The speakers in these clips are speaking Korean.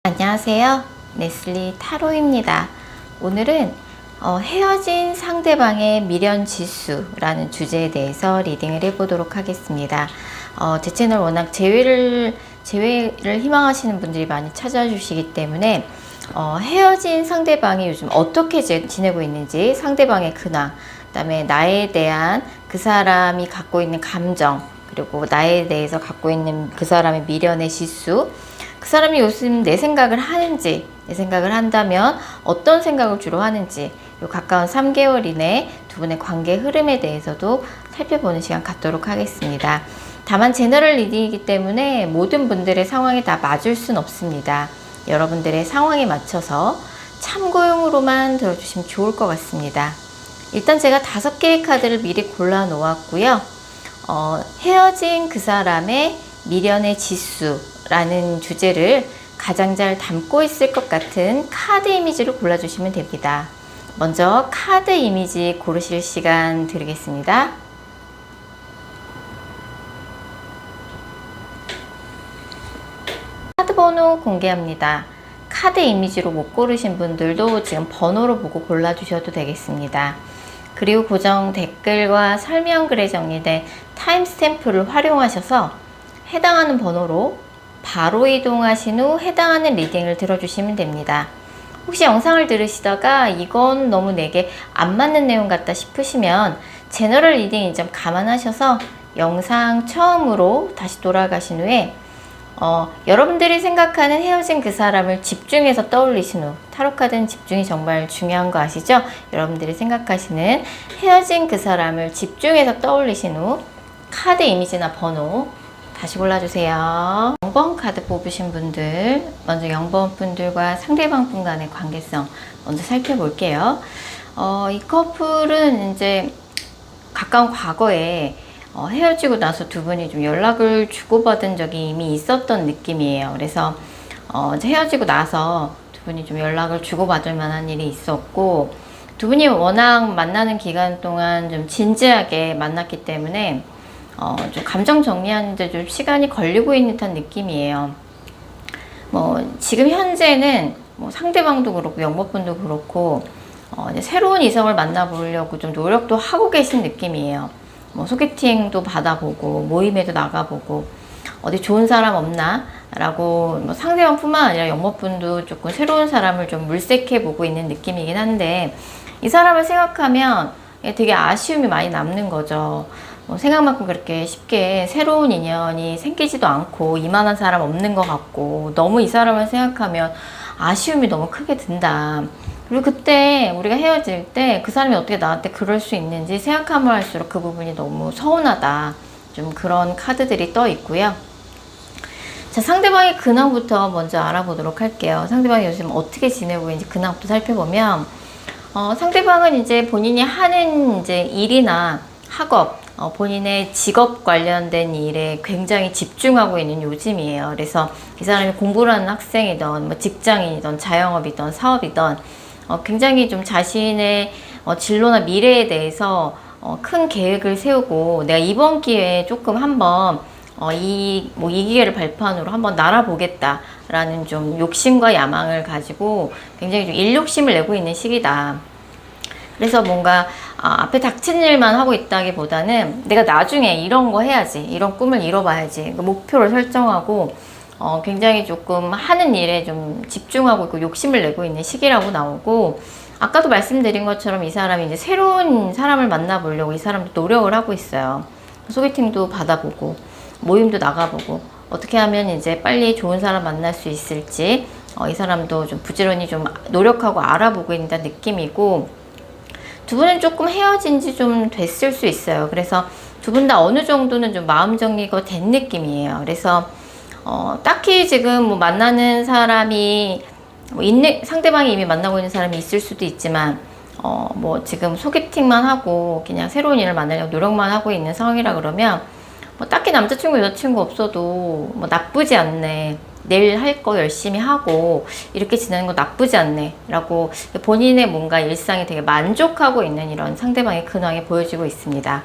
안녕하세요. 네슬리 타로입니다. 오늘은 헤어진 상대방의 미련 지수라는 주제에 대해서 리딩을 해보도록 하겠습니다. 제 채널 워낙 재회를 희망하시는 분들이 많이 찾아주시기 때문에 헤어진 상대방이 요즘 어떻게 지내고 있는지, 상대방의 근황, 그 다음에 나에 대한 그 사람이 갖고 있는 감정, 그리고 나에 대해서 갖고 있는 그 사람의 미련의 지수, 그 사람이 요즘 내 생각을 하는지, 내 생각을 한다면 어떤 생각을 주로 하는지, 요 가까운 3개월 이내 두 분의 관계 흐름에 대해서도 살펴보는 시간 갖도록 하겠습니다. 다만 제너럴 리딩이기 때문에 모든 분들의 상황에 다 맞을 순 없습니다. 여러분들의 상황에 맞춰서 참고용으로만 들어주시면 좋을 것 같습니다. 일단 제가 5개의 카드를 미리 골라 놓았고요. 헤어진 그 사람의 미련의 지수라는 주제를 가장 잘 담고 있을 것 같은 카드 이미지를 골라주시면 됩니다. 먼저 카드 이미지 고르실 시간 드리겠습니다. 카드 번호 공개합니다. 카드 이미지로 못 고르신 분들도 지금 번호로 보고 골라주셔도 되겠습니다. 그리고 고정 댓글과 설명글에 정리된 타임스탬프를 활용하셔서 해당하는 번호로 바로 이동하신 후 해당하는 리딩을 들어주시면 됩니다. 혹시 영상을 들으시다가 이건 너무 내게 안 맞는 내용 같다 싶으시면 제너럴 리딩인 점 감안하셔서 영상 처음으로 다시 돌아가신 후에 여러분들이 생각하는 헤어진 그 사람을 집중해서 떠올리신 후, 타로카드는 집중이 정말 중요한 거 아시죠? 여러분들이 생각하시는 헤어진 그 사람을 집중해서 떠올리신 후 카드 이미지나 번호 다시 골라주세요. 0번 카드 뽑으신 분들, 먼저 0번 분들과 상대방 분 간의 관계성 먼저 살펴볼게요. 이 커플은 이제 가까운 과거에 헤어지고 나서 두 분이 좀 연락을 주고받은 적이 이미 있었던 느낌이에요. 그래서 이제 헤어지고 나서 두 분이 좀 연락을 주고받을 만한 일이 있었고, 두 분이 워낙 만나는 기간 동안 좀 진지하게 만났기 때문에 좀 감정 정리하는데 좀 시간이 걸리고 있는 듯한 느낌이에요. 지금 현재는 상대방도 그렇고 영법분도 그렇고 이제 새로운 이성을 만나보려고 좀 노력도 하고 계신 느낌이에요. 소개팅도 받아보고 모임에도 나가보고 어디 좋은 사람 없나? 라고 상대방 뿐만 아니라 영법분도 조금 새로운 사람을 좀 물색해보고 있는 느낌이긴 한데, 이 사람을 생각하면 되게 아쉬움이 많이 남는 거죠. 생각만큼 그렇게 쉽게 새로운 인연이 생기지도 않고 이만한 사람 없는 것 같고, 너무 이 사람을 생각하면 아쉬움이 너무 크게 든다. 그리고 그때 우리가 헤어질 때 그 사람이 어떻게 나한테 그럴 수 있는지 생각하면 할수록 그 부분이 너무 서운하다. 좀 그런 카드들이 떠 있고요. 자, 상대방의 근황부터 먼저 알아보도록 할게요. 상대방이 요즘 어떻게 지내고 있는지 근황부터 살펴보면, 상대방은 이제 본인이 하는 이제 일이나 학업, 본인의 직업 관련된 일에 굉장히 집중하고 있는 요즘이에요. 그래서 이 사람이 공부를 하는 학생이든 직장인이든 자영업이든 사업이든 굉장히 좀 자신의 진로나 미래에 대해서 큰 계획을 세우고, 내가 이번 기회에 조금 한번 이 기회를 발판으로 한번 날아보겠다라는 좀 욕심과 야망을 가지고 굉장히 좀 일욕심을 내고 있는 시기다. 그래서 뭔가 앞에 닥친 일만 하고 있다기보다는 내가 나중에 이런 거 해야지, 이런 꿈을 이뤄봐야지, 목표를 설정하고 굉장히 조금 하는 일에 좀 집중하고 있고 욕심을 내고 있는 시기라고 나오고, 아까도 말씀드린 것처럼 이 사람이 이제 새로운 사람을 만나보려고 이 사람도 노력을 하고 있어요. 소개팅도 받아보고 모임도 나가보고 어떻게 하면 이제 빨리 좋은 사람 만날 수 있을지 이 사람도 좀 부지런히 좀 노력하고 알아보고 있는 느낌이고, 두 분은 조금 헤어진 지 좀 됐을 수 있어요. 그래서 두 분 다 어느 정도는 좀 마음 정리가 된 느낌이에요. 그래서 딱히 지금 만나는 사람이 상대방이 이미 만나고 있는 사람이 있을 수도 있지만 지금 소개팅만 하고 그냥 새로운 일을 만나려고 노력만 하고 있는 상황이라 그러면 딱히 남자친구 여자친구 없어도 나쁘지 않네, 내일 할 거 열심히 하고 이렇게 지내는 거 나쁘지 않네 라고 본인의 뭔가 일상에 되게 만족하고 있는 이런 상대방의 근황이 보여지고 있습니다.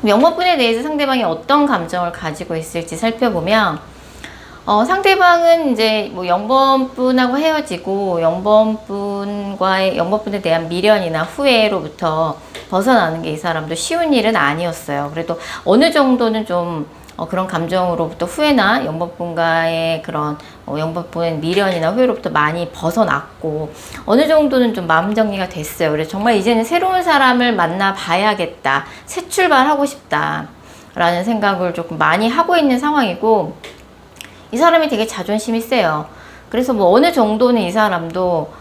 영업분에 대해서 상대방이 어떤 감정을 가지고 있을지 살펴보면 상대방은 이제 뭐 0번분하고 헤어지고 0번분에 대한 미련이나 후회로부터 벗어나는 게 이 사람도 쉬운 일은 아니었어요. 그래도 어느 정도는 좀 그런 감정으로부터 후회나 0번분과의 그런 0번분의 미련이나 후회로부터 많이 벗어났고 어느 정도는 좀 마음 정리가 됐어요. 그래서 정말 이제는 새로운 사람을 만나 봐야겠다. 새 출발하고 싶다. 라는 생각을 조금 많이 하고 있는 상황이고 이 사람이 되게 자존심이 세요. 그래서 뭐 어느 정도는 이 사람도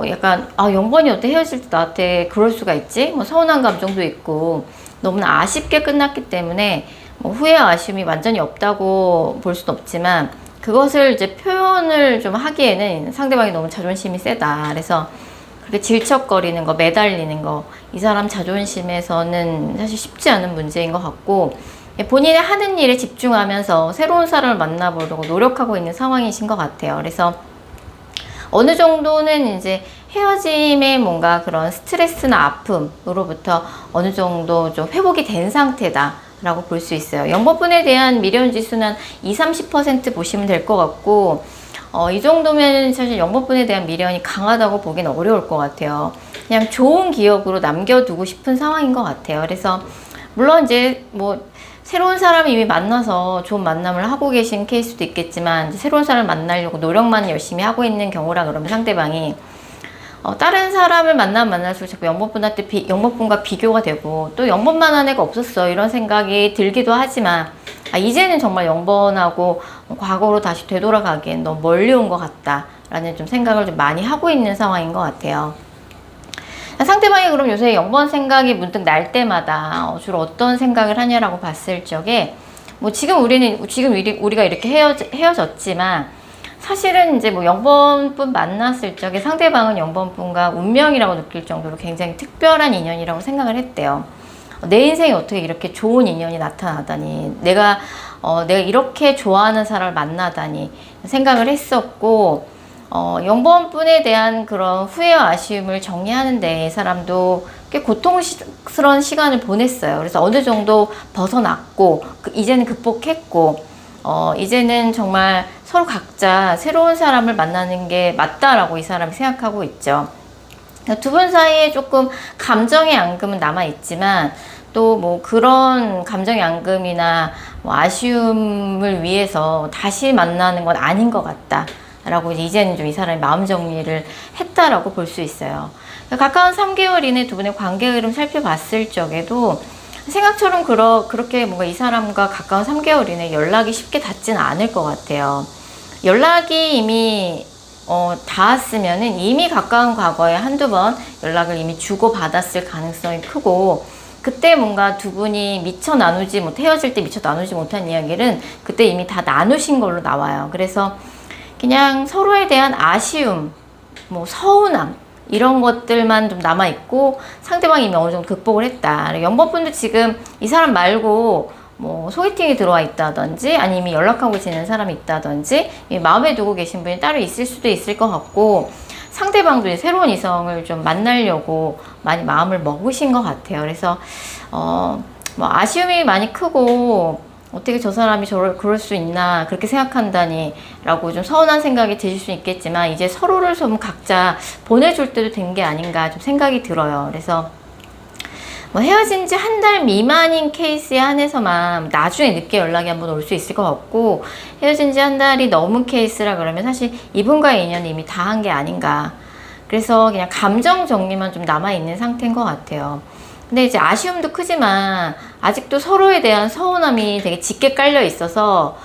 약간 0번이 어떻게 헤어질 때 나한테 그럴 수가 있지? 뭐 서운한 감정도 있고 너무나 아쉽게 끝났기 때문에 뭐 후회와 아쉬움이 완전히 없다고 볼 수는 없지만 그것을 이제 표현을 좀 하기에는 상대방이 너무 자존심이 세다. 그래서 그렇게 질척거리는 거, 매달리는 거, 이 사람 자존심에서는 사실 쉽지 않은 문제인 것 같고 본인의 하는 일에 집중하면서 새로운 사람을 만나보려고 노력하고 있는 상황이신 것 같아요. 그래서 어느 정도는 이제 헤어짐의 뭔가 그런 스트레스나 아픔으로부터 어느 정도 좀 회복이 된 상태다 라고 볼 수 있어요. 0번분에 대한 미련 지수는 한 20-30% 보시면 될 것 같고 이 정도면 사실 0번분에 대한 미련이 강하다고 보기는 어려울 것 같아요. 그냥 좋은 기억으로 남겨두고 싶은 상황인 것 같아요. 그래서 물론 이제 뭐 새로운 사람을 이미 만나서 좋은 만남을 하고 계신 케이스도 있겠지만 새로운 사람을 만나려고 노력만 열심히 하고 있는 경우라 그러면 상대방이 다른 사람을 만날수록 자꾸 0번분과 비교가 되고 또 0번만 한 애가 없었어 이런 생각이 들기도 하지만 이제는 정말 0번하고 과거로 다시 되돌아가기엔 너무 멀리 온 것 같다 라는 좀 생각을 좀 많이 하고 있는 상황인 것 같아요. 상대방이 그럼 요새 0번 생각이 문득 날 때마다 주로 어떤 생각을 하냐라고 봤을 적에 뭐 지금 우리가 이렇게 헤어졌지만 사실은 이제 뭐 0번분 만났을 적에 상대방은 0번분과 운명이라고 느낄 정도로 굉장히 특별한 인연이라고 생각을 했대요. 내 인생에 어떻게 이렇게 좋은 인연이 나타나다니, 내가 이렇게 좋아하는 사람을 만나다니 생각을 했었고 0번분에 대한 그런 후회와 아쉬움을 정리하는데 이 사람도 꽤 고통스러운 시간을 보냈어요. 그래서 어느 정도 벗어났고 이제는 극복했고 이제는 정말 서로 각자 새로운 사람을 만나는 게 맞다라고 이 사람이 생각하고 있죠. 두 분 사이에 조금 감정의 앙금은 남아있지만 또 뭐 그런 감정의 앙금이나 뭐 아쉬움을 위해서 다시 만나는 건 아닌 것 같다 라고 이제는 좀 이 사람이 마음 정리를 했다라고 볼 수 있어요. 가까운 3개월 이내 두 분의 관계 흐름 살펴봤을 적에도 생각처럼 그렇게 뭔가 이 사람과 가까운 3개월 이내 연락이 쉽게 닿지는 않을 것 같아요. 연락이 이미 닿았으면은 이미 가까운 과거에 한두 번 연락을 이미 주고받았을 가능성이 크고 그때 뭔가 두 분이 헤어질 때 미처 나누지 못한 이야기는 그때 이미 다 나누신 걸로 나와요. 그래서 그냥 서로에 대한 아쉬움, 뭐 서운함 이런 것들만 좀 남아있고 상대방이 이미 어느 정도 극복을 했다. 0번분도 지금 이 사람 말고 뭐 소개팅이 들어와 있다든지 아니면 연락하고 지내는 사람이 있다든지 마음에 두고 계신 분이 따로 있을 수도 있을 것 같고 상대방도 새로운 이성을 좀 만나려고 많이 마음을 먹으신 것 같아요. 그래서 뭐 아쉬움이 많이 크고 어떻게 저 사람이 그럴 수 있나 그렇게 생각한다니 라고 좀 서운한 생각이 드실 수 있겠지만 이제 서로를 좀 각자 보내줄 때도 된 게 아닌가 좀 생각이 들어요. 그래서 뭐 헤어진 지 한 달 미만인 케이스에 한해서만 나중에 늦게 연락이 한번 올 수 있을 것 같고 헤어진 지 한 달이 넘은 케이스라 그러면 사실 이분과의 인연이 이미 다 한 게 아닌가. 그래서 그냥 감정 정리만 좀 남아있는 상태인 것 같아요. 근데 이제 아쉬움도 크지만 아직도 서로에 대한 서운함이 되게 짙게 깔려 있어서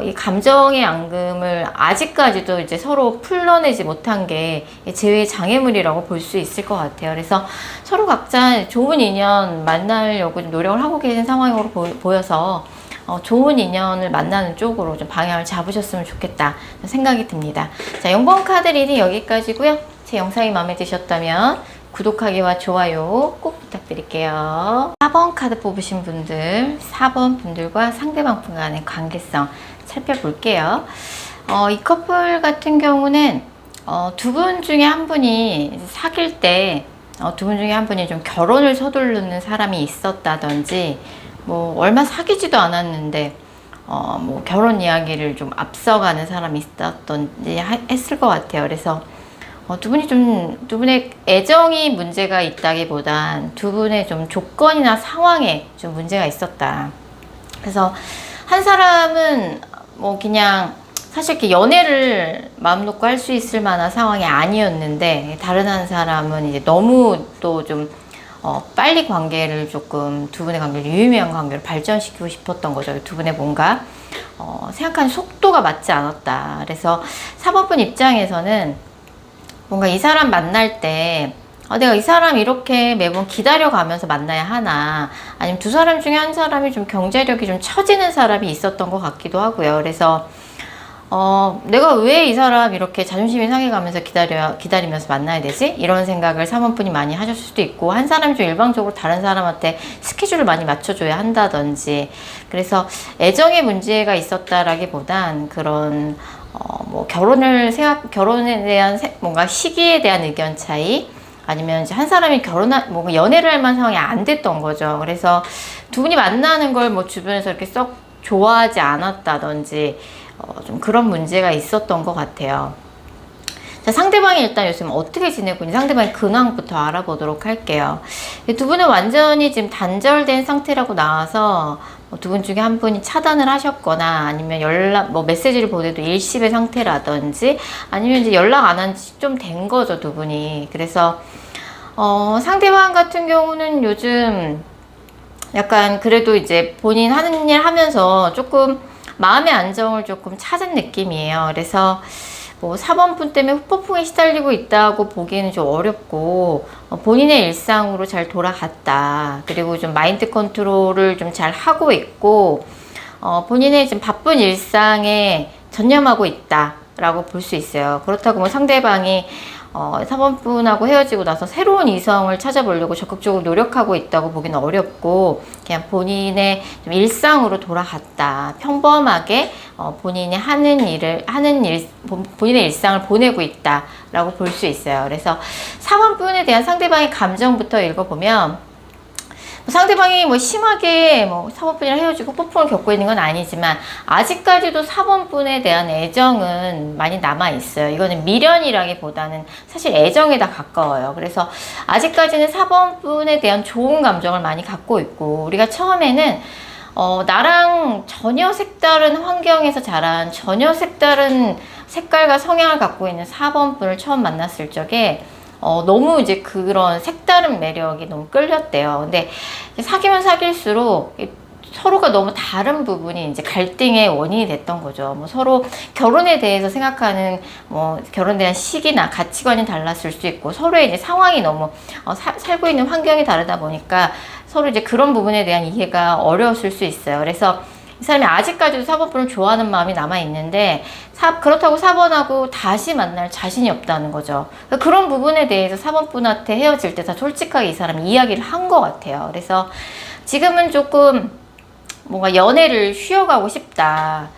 이 감정의 앙금을 아직까지도 이제 서로 풀러내지 못한 게 재회의 장애물이라고 볼 수 있을 것 같아요. 그래서 서로 각자 좋은 인연 만나려고 좀 노력을 하고 계신 상황으로 보여서 좋은 인연을 만나는 쪽으로 좀 방향을 잡으셨으면 좋겠다 생각이 듭니다. 자, 0번 카드 리딩 여기까지고요. 제 영상이 마음에 드셨다면 구독하기와 좋아요 꼭 부탁드릴게요. 4번 카드 뽑으신 분들, 4번 분들과 상대방 분 간의 관계성 살펴볼게요. 이 커플 같은 경우는 두 분 중에 한 분이 사귈 때 두 분 중에 한 분이 좀 결혼을 서두르는 사람이 있었다든지 뭐 얼마 사귀지도 않았는데 뭐 결혼 이야기를 좀 앞서가는 사람이 있었던지 했을 것 같아요. 그래서 두 분의 애정이 문제가 있다기보단 두 분의 좀 조건이나 상황에 좀 문제가 있었다. 그래서 한 사람은 뭐 그냥 사실 이렇게 연애를 마음 놓고 할 수 있을 만한 상황이 아니었는데, 다른 한 사람은 이제 너무 또 좀 빨리 관계를 조금, 두 분의 관계를, 유의미한 관계를 발전시키고 싶었던 거죠. 두 분의 뭔가 생각하는 속도가 맞지 않았다. 그래서 4번분 입장에서는 뭔가 이 사람 만날 때 내가 이 사람 이렇게 매번 기다려가면서 만나야 하나, 아니면 두 사람 중에 한 사람이 좀 경제력이 좀 처지는 사람이 있었던 것 같기도 하고요. 그래서 내가 왜 이 사람 이렇게 자존심이 상해가면서 기다리면서 만나야 되지? 이런 생각을 3번분이 많이 하셨을 수도 있고, 한 사람이 좀 일방적으로 다른 사람한테 스케줄을 많이 맞춰줘야 한다든지, 그래서 애정의 문제가 있었다라기보단 그런 뭐 결혼에 대한 뭔가 시기에 대한 의견 차이, 아니면 이제 한 사람이 뭔가 연애를 할 만한 상황이 안 됐던 거죠. 그래서 두 분이 만나는 걸 뭐 주변에서 이렇게 썩 좋아하지 않았다든지, 좀 그런 문제가 있었던 것 같아요. 자, 상대방이 일단 요즘 어떻게 지내고 있는지 상대방의 근황부터 알아보도록 할게요. 두 분은 완전히 지금 단절된 상태라고 나와서 두 분 중에 한 분이 차단을 하셨거나, 아니면 메시지를 보내도 일시의 상태라든지, 아니면 이제 연락 안 한 지 좀 된 거죠, 두 분이. 그래서 상대방 같은 경우는 요즘 약간 그래도 이제 본인 하는 일 하면서 조금 마음의 안정을 조금 찾은 느낌이에요. 그래서 뭐 4번분 때문에 후폭풍에 시달리고 있다고 보기에는 좀 어렵고, 본인의 일상으로 잘 돌아갔다. 그리고 좀 마인드 컨트롤을 좀 잘 하고 있고, 본인의 좀 바쁜 일상에 전념하고 있다 라고 볼 수 있어요. 그렇다고 뭐 상대방이 4번분하고 헤어지고 나서 새로운 이성을 찾아보려고 적극적으로 노력하고 있다고 보기는 어렵고, 그냥 본인의 좀 일상으로 돌아갔다. 평범하게 본인이 본인의 일상을 보내고 있다라고 볼 수 있어요. 그래서 4번분에 대한 상대방의 감정부터 읽어보면, 상대방이 뭐 심하게 4번분이랑 헤어지고 폭풍을 겪고 있는 건 아니지만, 아직까지도 4번분에 대한 애정은 많이 남아있어요. 이거는 미련이라기보다는 사실 애정에 다 가까워요. 그래서 아직까지는 4번분에 대한 좋은 감정을 많이 갖고 있고, 우리가 처음에는 나랑 전혀 색다른 환경에서 자란, 전혀 색다른 색깔과 성향을 갖고 있는 4번분을 처음 만났을 적에 너무 이제 그런 색다른 매력이 너무 끌렸대요. 근데 사귀면 사귈수록 서로가 너무 다른 부분이 이제 갈등의 원인이 됐던 거죠. 뭐 서로 결혼에 대해서 생각하는 결혼에 대한 시기나 가치관이 달랐을 수 있고, 서로의 이제 상황이 너무 살고 있는 환경이 다르다 보니까 서로 이제 그런 부분에 대한 이해가 어려웠을 수 있어요. 그래서 이 사람이 아직까지도 4번분을 좋아하는 마음이 남아있는데, 그렇다고 4번하고 다시 만날 자신이 없다는 거죠. 그런 부분에 대해서 4번분한테 헤어질 때 다 솔직하게 이 사람이 이야기를 한 것 같아요. 그래서 지금은 조금 뭔가 연애를 쉬어가고 싶다.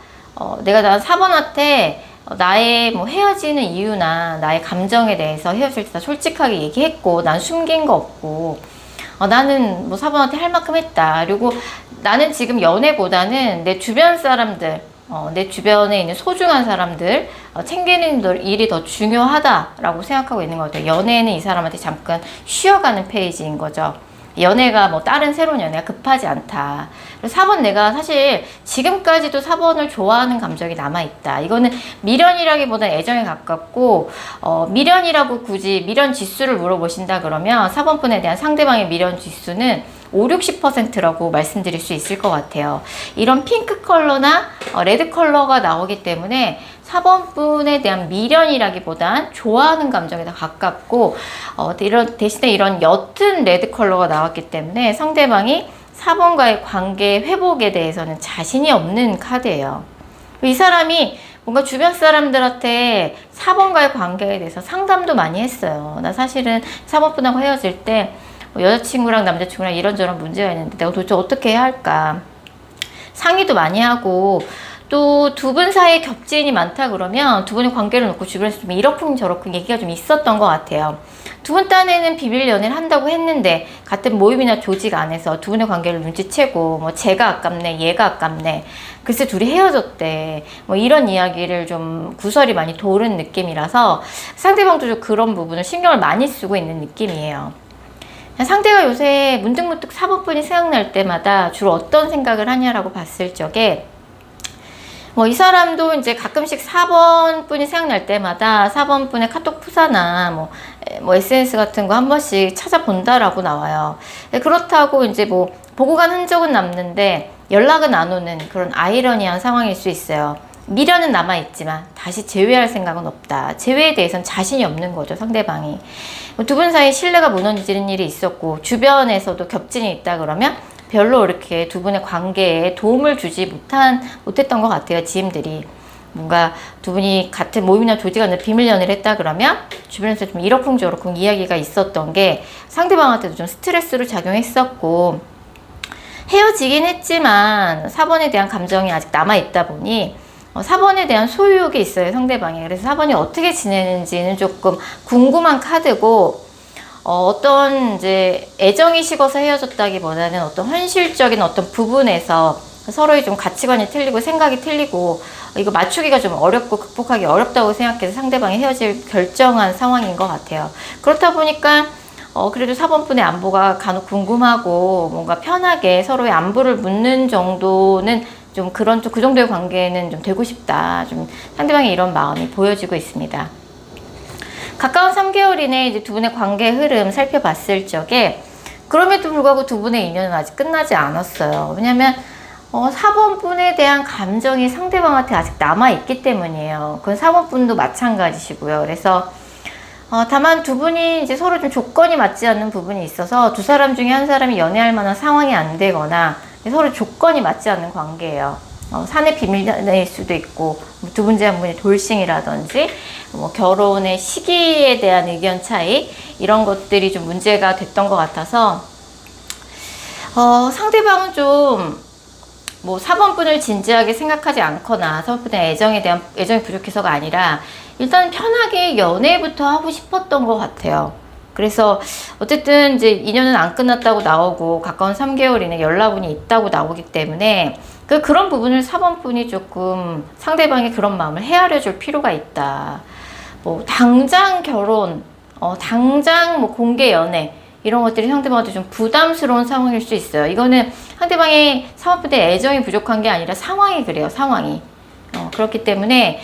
내가 4번한테 나의 헤어지는 이유나 나의 감정에 대해서 헤어질 때 다 솔직하게 얘기했고, 난 숨긴 거 없고, 나는 4번한테 할 만큼 했다. 그리고 나는 지금 연애보다는 내 주변 사람들, 내 주변에 있는 소중한 사람들 챙기는 일이 더 중요하다라고 생각하고 있는 것 같아요. 연애는 이 사람한테 잠깐 쉬어가는 페이지인 거죠. 연애가 다른 새로운 연애가 급하지 않다. 그래서 4번, 내가 사실 지금까지도 4번을 좋아하는 감정이 남아있다. 이거는 미련이라기보다는 애정에 가깝고, 미련이라고 굳이 미련 지수를 물어보신다 그러면 4번분에 대한 상대방의 미련 지수는 5, 60%라고 말씀드릴 수 있을 것 같아요. 이런 핑크 컬러나 레드 컬러가 나오기 때문에 4번분에 대한 미련이라기보단 좋아하는 감정에 더 가깝고, 대신에 이런 옅은 레드 컬러가 나왔기 때문에 상대방이 4번과의 관계 회복에 대해서는 자신이 없는 카드예요. 이 사람이 뭔가 주변 사람들한테 4번과의 관계에 대해서 상담도 많이 했어요. 나 사실은 4번분하고 헤어질 때 여자친구랑 남자친구랑 이런저런 문제가 있는데 내가 도대체 어떻게 해야 할까, 상의도 많이 하고, 또 두 분 사이에 겹지인이 많다 그러면 두 분의 관계를 놓고 주변에서 좀 이러쿵저러쿵 얘기가 좀 있었던 것 같아요. 두 분 딴에는 비밀 연애를 한다고 했는데 같은 모임이나 조직 안에서 두 분의 관계를 눈치채고 뭐 쟤가 아깝네 얘가 아깝네 글쎄 둘이 헤어졌대 뭐 이런 이야기를 좀 구설이 많이 도는 느낌이라서 상대방도 좀 그런 부분을 신경을 많이 쓰고 있는 느낌이에요. 상대가 요새 문득문득 4번뿐이 생각날 때마다 주로 어떤 생각을 하냐라고 봤을 적에 뭐 이 사람도 이제 가끔씩 4번뿐이 생각날 때마다 4번뿐의 카톡 푸사나 뭐 SNS 같은 거 한 번씩 찾아본다라고 나와요. 그렇다고 이제 뭐 보고 간 흔적은 남는데 연락은 안 오는 그런 아이러니한 상황일 수 있어요. 미련은 남아있지만 다시 재회할 생각은 없다. 재회에 대해서는 자신이 없는 거죠, 상대방이. 두 분 사이 신뢰가 무너지는 일이 있었고 주변에서도 겹진이 있다 그러면 별로 이렇게 두 분의 관계에 도움을 주지 못했던 것 같아요, 지인들이. 뭔가 두 분이 같은 모임이나 조직 안에 비밀 연애를 했다 그러면 주변에서 좀 이러쿵저러쿵 이야기가 있었던 게 상대방한테도 좀 스트레스로 작용했었고 헤어지긴 했지만 4번에 대한 감정이 아직 남아있다 보니 4번에 대한 소유욕이 있어요, 상대방이. 그래서 4번이 어떻게 지내는지는 조금 궁금한 카드고 어떤 이제 애정이 식어서 헤어졌다기보다는 어떤 현실적인 어떤 부분에서 서로의 좀 가치관이 틀리고 생각이 틀리고 이거 맞추기가 좀 어렵고 극복하기 어렵다고 생각해서 상대방이 헤어질 결정한 상황인 것 같아요. 그렇다 보니까 그래도 4번분의 안보가 간혹 궁금하고 뭔가 편하게 서로의 안부를 묻는 정도는 좀 그런 그 정도의 관계는 좀 되고 싶다. 좀 상대방의 이런 마음이 보여지고 있습니다. 가까운 3개월 이내에 이제 두 분의 관계 흐름 살펴봤을 적에 그럼에도 불구하고 두 분의 인연은 아직 끝나지 않았어요. 왜냐면 4번 분에 대한 감정이 상대방한테 아직 남아있기 때문이에요. 그건 4번 분도 마찬가지시고요. 그래서 다만 두 분이 이제 서로 좀 조건이 맞지 않는 부분이 있어서 두 사람 중에 한 사람이 연애할 만한 상황이 안 되거나 서로 조건이 맞지 않는 관계예요. 사내 비밀 연애일 수도 있고 두 분 중 한 분이 돌싱이라든지 뭐 결혼의 시기에 대한 의견 차이 이런 것들이 좀 문제가 됐던 것 같아서 상대방은 좀 뭐 4번분을 진지하게 생각하지 않거나 4번분의 애정이 부족해서가 아니라 일단 편하게 연애부터 하고 싶었던 것 같아요. 그래서 어쨌든 이제 인연은 안 끝났다고 나오고 가까운 3개월 이내 연락운이 있다고 나오기 때문에 그런 부분을 4번분이 조금 상대방의 그런 마음을 헤아려 줄 필요가 있다. 뭐 당장 결혼, 당장 뭐 공개 연애 이런 것들이 상대방한테 좀 부담스러운 상황일 수 있어요. 이거는 상대방의 4번분의 애정이 부족한 게 아니라 상황이 그래요. 상황이. 그렇기 때문에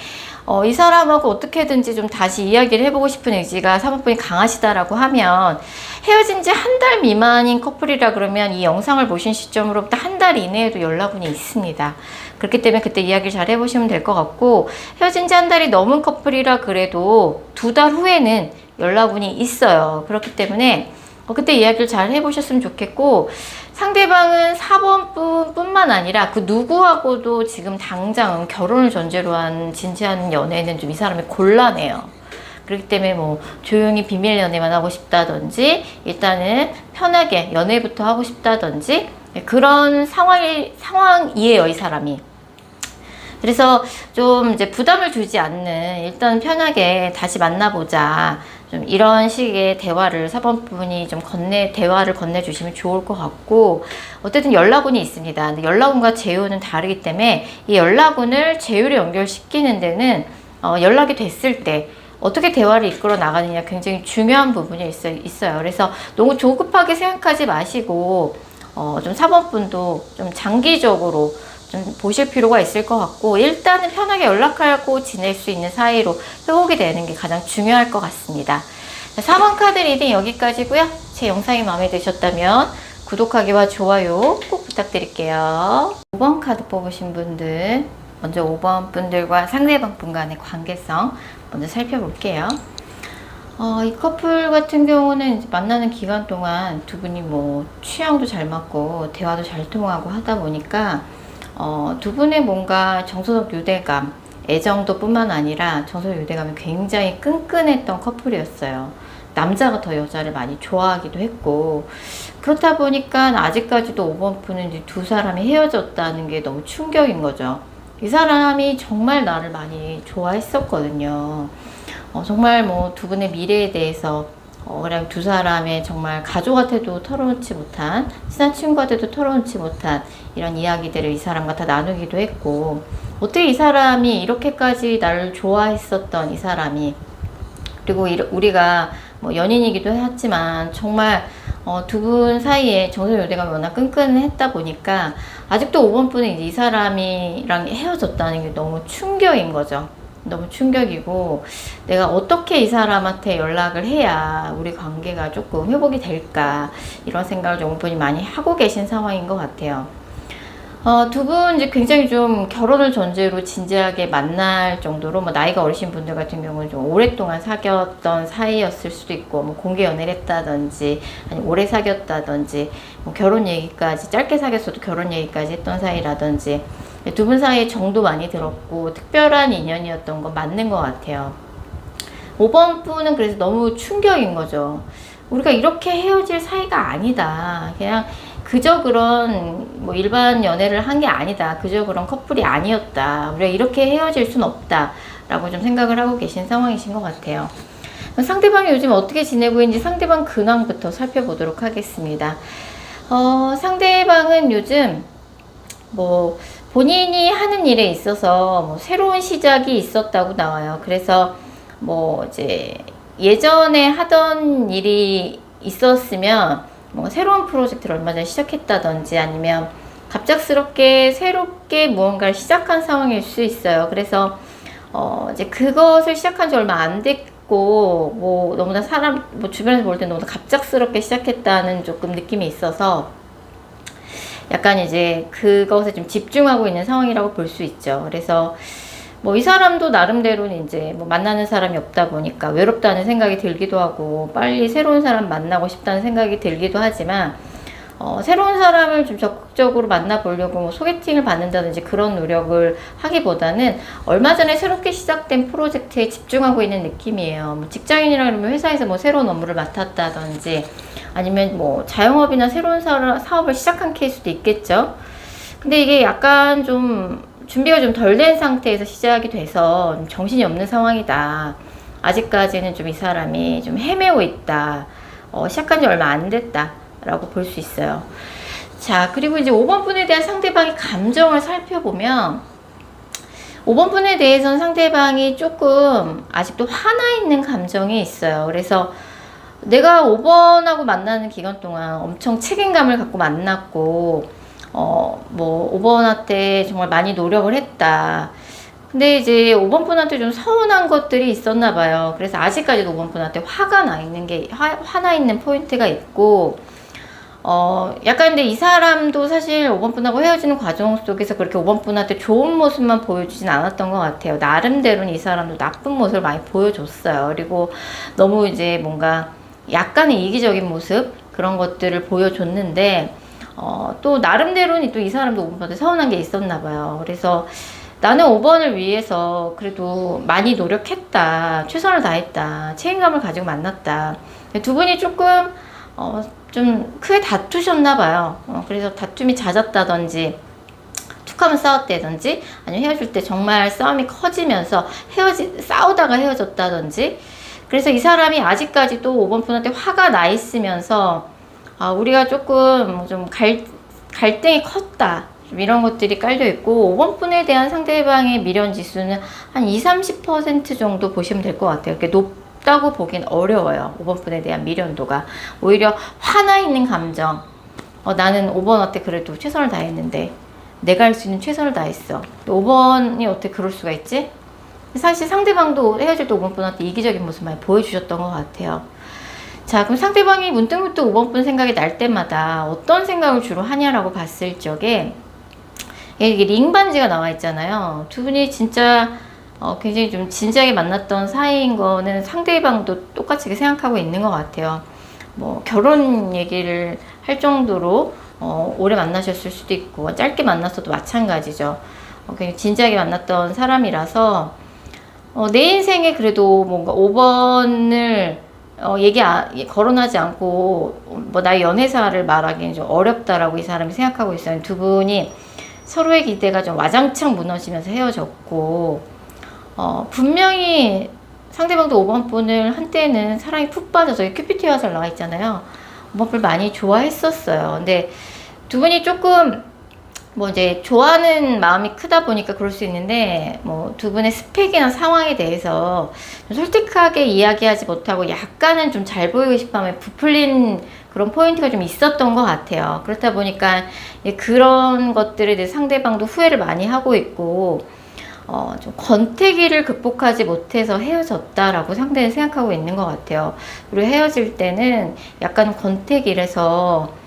이 사람하고 어떻게든지 좀 다시 이야기를 해보고 싶은 의지가 4번분이 강하시다라고 하면 헤어진 지 한 달 미만인 커플이라 그러면 이 영상을 보신 시점으로부터 한 달 이내에도 연락운이 있습니다. 그렇기 때문에 그때 이야기를 잘 해보시면 될 것 같고 헤어진 지 한 달이 넘은 커플이라 그래도 2달 후에는 연락운이 있어요. 그렇기 때문에 그때 이야기를 잘 해보셨으면 좋겠고 상대방은 4번 뿐만 아니라 그 누구하고도 지금 당장 결혼을 전제로 한 진지한 연애는 좀 이 사람이 곤란해요. 그렇기 때문에 뭐 조용히 비밀 연애만 하고 싶다든지 일단은 편하게 연애부터 하고 싶다든지 그런 상황이에요, 이 사람이. 그래서 좀 이제 부담을 주지 않는 일단 편하게 다시 만나보자. 좀 이런 식의 대화를 4번분이 좀 대화를 건네주시면 좋을 것 같고 어쨌든 연락운이 있습니다. 근데 연락운과 재운은 다르기 때문에 이 연락운을 재율에 연결시키는 데는 연락이 됐을 때 어떻게 대화를 이끌어 나가느냐 굉장히 중요한 부분이 있어요. 그래서 너무 조급하게 생각하지 마시고 좀 4번분도 좀 장기적으로 좀 보실 필요가 있을 것 같고 일단은 편하게 연락하고 지낼 수 있는 사이로 회복이 되는 게 가장 중요할 것 같습니다. 4번 카드 리딩 여기까지고요. 제 영상이 마음에 드셨다면 구독하기와 좋아요 꼭 부탁드릴게요. 5번 카드 뽑으신 분들 먼저 5번 분들과 상대방 분 간의 관계성 먼저 살펴볼게요. 이 커플 같은 경우는 이제 만나는 기간 동안 두 분이 뭐 취향도 잘 맞고 대화도 잘 통하고 하다 보니까 두 분의 뭔가 정서적 유대감, 애정도 뿐만 아니라 정서적 유대감이 굉장히 끈끈했던 커플이었어요. 남자가 더 여자를 많이 좋아하기도 했고 그렇다 보니까 아직까지도 5번 분은 이제 두 사람이 헤어졌다는 게 너무 충격인 거죠. 이 사람이 정말 나를 많이 좋아했었거든요. 정말 뭐 두 분의 미래에 대해서 그냥 두 사람의 정말 가족한테도 털어놓지 못한, 친한 친구한테도 털어놓지 못한 이런 이야기들을 이 사람과 다 나누기도 했고, 어떻게 이 사람이 이렇게까지 나를 좋아했었던 이 사람이, 그리고 우리가 뭐 연인이기도 했지만 정말 두 분 사이에 정서유대가 워낙 끈끈했다 보니까 아직도 5번 분은 이제 이 사람이랑 헤어졌다는 게 너무 충격인 거죠. 너무 충격이고, 내가 어떻게 이 사람한테 연락을 해야 우리 관계가 조금 회복이 될까, 이런 생각을 좀 5분이 많이 하고 계신 상황인 것 같아요. 두 분 이제 굉장히 좀 결혼을 전제로 진지하게 만날 정도로, 뭐 나이가 어리신 분들 같은 경우는 좀 오랫동안 사귀었던 사이였을 수도 있고, 뭐 공개 연애를 했다든지, 아니 오래 사귀었다든지, 뭐 결혼 얘기까지, 짧게 사귀었어도 결혼 얘기까지 했던 사이라든지, 두 분 사이에 정도 많이 들었고 특별한 인연이었던 건 맞는 것 같아요. 5번 분은 그래서 너무 충격인 거죠. 우리가 이렇게 헤어질 사이가 아니다. 그냥 그저 그런 뭐 일반 연애를 한 게 아니다. 그저 그런 커플이 아니었다. 우리가 이렇게 헤어질 순 없다. 라고 좀 생각을 하고 계신 상황이신 것 같아요. 상대방이 요즘 어떻게 지내고 있는지 상대방 근황부터 살펴보도록 하겠습니다. 상대방은 요즘 뭐 본인이 하는 일에 있어서 뭐 새로운 시작이 있었다고 나와요. 그래서 뭐 이제 예전에 하던 일이 있었으면 뭐 새로운 프로젝트를 얼마 전에 시작했다든지, 아니면 갑작스럽게 새롭게 무언가를 시작한 상황일 수 있어요. 그래서 이제 그것을 시작한 지 얼마 안 됐고, 뭐 너무나 뭐 주변에서 볼 때 너무나 갑작스럽게 시작했다는 조금 느낌이 있어서 약간 이제 그것에 좀 집중하고 있는 상황이라고 볼 수 있죠. 그래서 뭐 이 사람도 나름대로는 이제 뭐 만나는 사람이 없다 보니까 외롭다는 생각이 들기도 하고, 빨리 새로운 사람 만나고 싶다는 생각이 들기도 하지만, 새로운 사람을 좀 적극적으로 만나보려고 뭐 소개팅을 받는다든지 그런 노력을 하기보다는 얼마 전에 새롭게 시작된 프로젝트에 집중하고 있는 느낌이에요. 뭐 직장인이라 그러면 회사에서 뭐 새로운 업무를 맡았다든지, 아니면 뭐 자영업이나 새로운 사업을 시작한 케이스도 있겠죠. 근데 이게 약간 좀 준비가 좀 덜 된 상태에서 시작이 돼서 좀 정신이 없는 상황이다. 아직까지는 좀 이 사람이 좀 헤매고 있다. 시작한 지 얼마 안 됐다. 라고 볼 수 있어요. 자, 그리고 이제 5번 분에 대한 상대방의 감정을 살펴보면, 5번 분에 대해서는 상대방이 조금 아직도 화나 있는 감정이 있어요. 그래서 내가 5번하고 만나는 기간 동안 엄청 책임감을 갖고 만났고, 뭐 5번한테 정말 많이 노력을 했다. 근데 이제 5번 분한테 좀 서운한 것들이 있었나 봐요. 그래서 아직까지도 5번 분한테 화가 나 있는 게, 화나 있는 포인트가 있고, 약간 근데 이 사람도 사실 5번 분하고 헤어지는 과정 속에서 그렇게 5번 분한테 좋은 모습만 보여주진 않았던 것 같아요. 나름대로는 이 사람도 나쁜 모습을 많이 보여줬어요. 그리고 너무 이제 뭔가 약간의 이기적인 모습, 그런 것들을 보여줬는데, 또 나름대로는 또 이 사람도 5번 분한테 서운한 게 있었나 봐요. 그래서 나는 5번을 위해서 그래도 많이 노력했다, 최선을 다했다, 책임감을 가지고 만났다. 두 분이 조금 좀 크게 다투셨나 봐요. 그래서 다툼이 잦았다든지, 툭하면 싸웠다든지, 아니면 헤어질 때 정말 싸움이 커지면서 싸우다가 헤어졌다든지. 그래서 이 사람이 아직까지도 5번 분한테 화가 나 있으면서, 우리가 조금 좀 갈등이 컸다, 좀 이런 것들이 깔려 있고, 5번 분에 대한 상대방의 미련 지수는 한 20-30% 정도 보시면 될 것 같아요. 이렇게 높다고 보긴 어려워요. 5번 분에 대한 미련도가. 오히려 화나 있는 감정, 나는 5번한테 그래도 최선을 다했는데, 내가 할 수 있는 최선을 다했어. 5번이 어떻게 그럴 수가 있지? 사실 상대방도 헤어질 때 5번 분한테 이기적인 모습 많이 보여주셨던 것 같아요. 자, 그럼 상대방이 문득문득 5번 분 생각이 날 때마다 어떤 생각을 주로 하냐라고 봤을 적에, 이게 링 반지가 나와 있잖아요. 두 분이 진짜 굉장히 좀 진지하게 만났던 사이인 거는 상대방도 똑같이 생각하고 있는 것 같아요. 뭐 결혼 얘기를 할 정도로 오래 만나셨을 수도 있고, 짧게 만났어도 마찬가지죠. 굉장히 진지하게 만났던 사람이라서 내 인생에 그래도 뭔가 5번을 거론하지 않고 뭐 나의 연애사를 말하기는 좀 어렵다라고 이 사람이 생각하고 있어요. 두 분이 서로의 기대가 좀 와장창 무너지면서 헤어졌고, 분명히 상대방도 5번 분을 한때는 사랑이 푹 빠져서 큐피티 화살 나와 있잖아요. 5번 분 많이 좋아했었어요. 근데 두 분이 조금 뭐 이제 좋아하는 마음이 크다 보니까 그럴 수 있는데, 뭐 두 분의 스펙이나 상황에 대해서 좀 솔직하게 이야기하지 못하고 약간은 좀 잘 보이고 싶어 하면 부풀린 그런 포인트가 좀 있었던 것 같아요. 그렇다 보니까 그런 것들에 대해 상대방도 후회를 많이 하고 있고, 좀 권태기를 극복하지 못해서 헤어졌다라고 상대는 생각하고 있는 것 같아요. 그리고 헤어질 때는 약간 권태기라서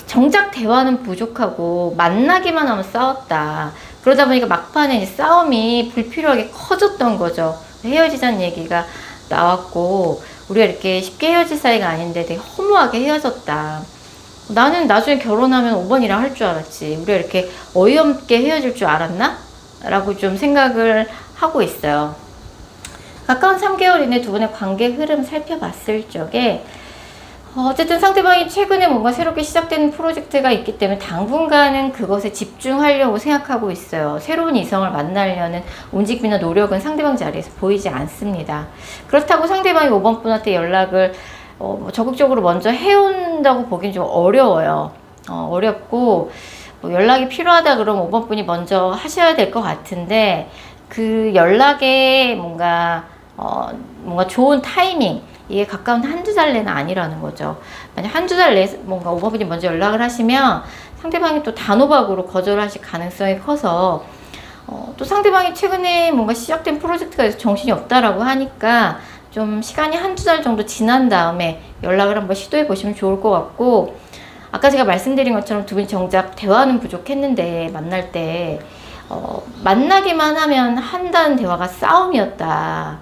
정작 대화는 부족하고 만나기만 하면 싸웠다. 그러다 보니까 막판에 이제 싸움이 불필요하게 커졌던 거죠. 헤어지자는 얘기가 나왔고, 우리가 이렇게 쉽게 헤어질 사이가 아닌데 되게 허무하게 헤어졌다. 나는 나중에 결혼하면 5번이랑 할 줄 알았지. 우리가 이렇게 어이없게 헤어질 줄 알았나? 라고 좀 생각을 하고 있어요. 가까운 3개월 이내 두 분의 관계 흐름 살펴봤을 적에 어쨌든 상대방이 최근에 뭔가 새롭게 시작된 프로젝트가 있기 때문에 당분간은 그것에 집중하려고 생각하고 있어요. 새로운 이성을 만나려는 움직임이나 노력은 상대방 자리에서 보이지 않습니다. 그렇다고 상대방이 5번 분한테 연락을 적극적으로 먼저 해온다고 보기엔 좀 어려워요. 어렵고, 뭐 연락이 필요하다 그러면 5번 분이 먼저 하셔야 될 것 같은데, 그 연락에 뭔가 좋은 타이밍, 이게 가까운 한두 달 내는 아니라는 거죠. 만약 한두 달 내에 뭔가 5번 분이 먼저 연락을 하시면 상대방이 또 단호박으로 거절하실 가능성이 커서, 또 상대방이 최근에 뭔가 시작된 프로젝트가 있어서 정신이 없다라고 하니까 좀 시간이 한두 달 정도 지난 다음에 연락을 한번 시도해 보시면 좋을 것 같고, 아까 제가 말씀드린 것처럼 두 분이 정작 대화는 부족했는데 만날 때 만나기만 하면 한다는 대화가 싸움이었다.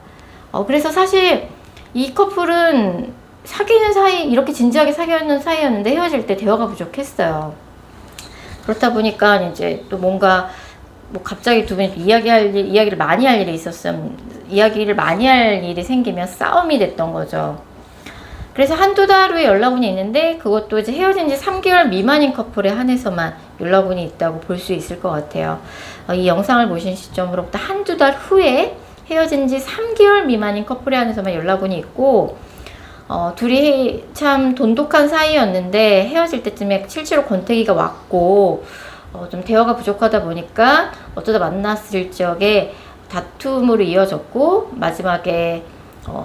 그래서 사실 이 커플은 사귀는 사이, 이렇게 진지하게 사귀는 사이였는데 헤어질 때 대화가 부족했어요. 그렇다 보니까 이제 또 뭔가 뭐 갑자기 두 분이 이야기를 많이 할 일이 있었으면, 이야기를 많이 할 일이 생기면 싸움이 됐던 거죠. 그래서 한두 달 후에 연락운이 있는데, 그것도 이제 헤어진 지 3개월 미만인 커플에 한해서만 연락운이 있다고 볼 수 있을 것 같아요. 이 영상을 보신 시점으로부터 한두 달 후에 헤어진 지 3개월 미만인 커플에 한해서만 연락운이 있고, 둘이 참 돈독한 사이였는데 헤어질 때쯤에 실제로 권태기가 왔고, 좀 대화가 부족하다 보니까 어쩌다 만났을 적에 다툼으로 이어졌고, 마지막에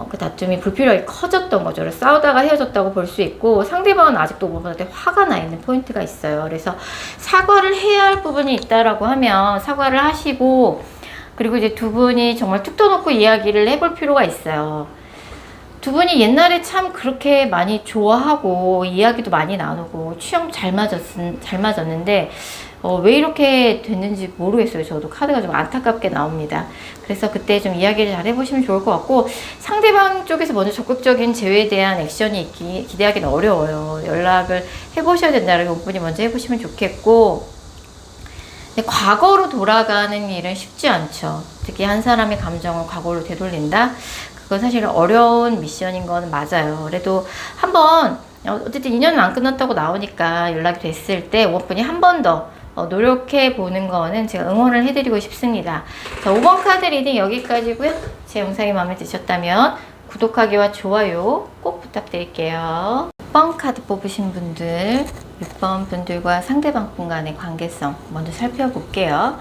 그 다툼이 불필요하게 커졌던 거죠. 그래서 싸우다가 헤어졌다고 볼 수 있고, 상대방은 아직도 5번한테 화가 나 있는 포인트가 있어요. 그래서 사과를 해야 할 부분이 있다라고 하면 사과를 하시고, 그리고 이제 두 분이 정말 툭 터놓고 이야기를 해볼 필요가 있어요. 두 분이 옛날에 참 그렇게 많이 좋아하고 이야기도 많이 나누고 취향도 잘 맞았는데 왜 이렇게 됐는지 모르겠어요. 저도 카드가 좀 안타깝게 나옵니다. 그래서 그때 좀 이야기를 잘 해보시면 좋을 것 같고, 상대방 쪽에서 먼저 적극적인 재회에 대한 액션이 기대하기는 어려워요. 연락을 해보셔야 된다는 분이 먼저 해보시면 좋겠고, 근데 과거로 돌아가는 일은 쉽지 않죠. 특히 한 사람의 감정을 과거로 되돌린다? 그건 사실 어려운 미션인 건 맞아요. 그래도 한번 어쨌든 인연은 안 끝났다고 나오니까 연락이 됐을 때 5번분이 한 번 더 노력해 보는 거는 제가 응원을 해드리고 싶습니다. 자, 5번 카드 리딩 여기까지고요. 제 영상이 마음에 드셨다면 구독하기와 좋아요 꼭 부탁드릴게요. 6번 카드 뽑으신 분들, 6번 분들과 상대방 분 간의 관계성 먼저 살펴볼게요.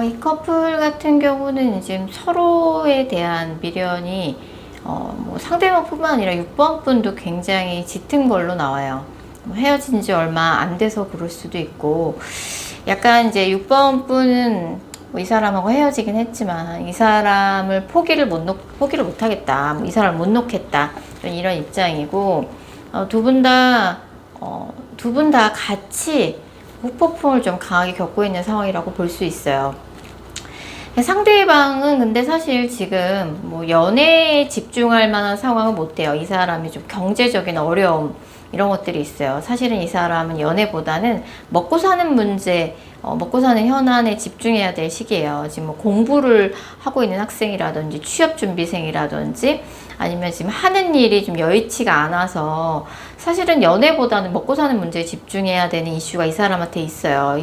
이 커플 같은 경우는 지금 서로에 대한 미련이 뭐 상대방 뿐만 아니라 6번 분도 굉장히 짙은 걸로 나와요. 헤어진 지 얼마 안 돼서 그럴 수도 있고, 약간 이제 6번 분은 뭐 이 사람하고 헤어지긴 했지만 이 사람을 포기를 못 하겠다, 이 사람을 못 놓겠다, 이런 입장이고, 두 분 다 같이 후폭풍을 좀 강하게 겪고 있는 상황이라고 볼 수 있어요. 상대방은 근데 사실 지금 뭐 연애에 집중할 만한 상황은 못 돼요. 이 사람이 좀 경제적인 어려움, 이런 것들이 있어요. 사실은 이 사람은 연애보다는 먹고 사는 문제, 먹고 사는 현안에 집중해야 될 시기예요. 지금 뭐 공부를 하고 있는 학생이라든지 취업준비생이라든지 아니면 지금 하는 일이 좀 여의치가 않아서 사실은 연애보다는 먹고 사는 문제에 집중해야 되는 이슈가 이 사람한테 있어요.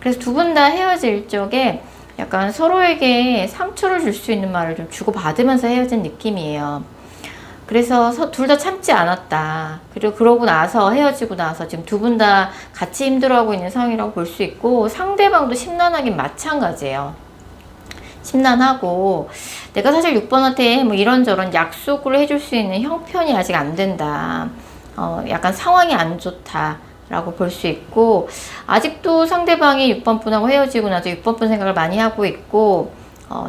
그래서 두 분 다 헤어질 적에 약간 서로에게 상처를 줄 수 있는 말을 좀 주고받으면서 헤어진 느낌이에요. 그래서 둘 다 참지 않았다. 그리고 그러고 나서 헤어지고 나서 지금 두 분 다 같이 힘들어하고 있는 상황이라고 볼 수 있고 상대방도 심란하긴 마찬가지예요. 심란하고 내가 사실 6번한테 뭐 이런저런 약속을 해줄 수 있는 형편이 아직 안 된다. 약간 상황이 안 좋다. 라고 볼 수 있고 아직도 상대방이 6번 분하고 헤어지고 나서 6번 분 생각을 많이 하고 있고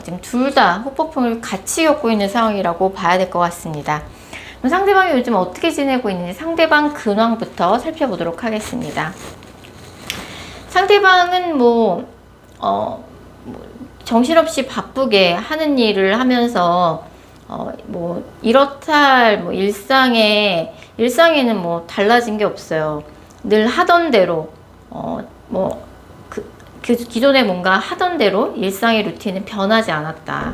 지금 둘 다 후폭풍을 같이 겪고 있는 상황이라고 봐야 될 것 같습니다. 그럼 상대방이 요즘 어떻게 지내고 있는지 상대방 근황부터 살펴보도록 하겠습니다. 상대방은 정신없이 바쁘게 하는 일을 하면서 이렇다 할 일상에는 뭐 달라진 게 없어요. 늘 하던 대로 기존에 뭔가 하던 대로 일상의 루틴은 변하지 않았다.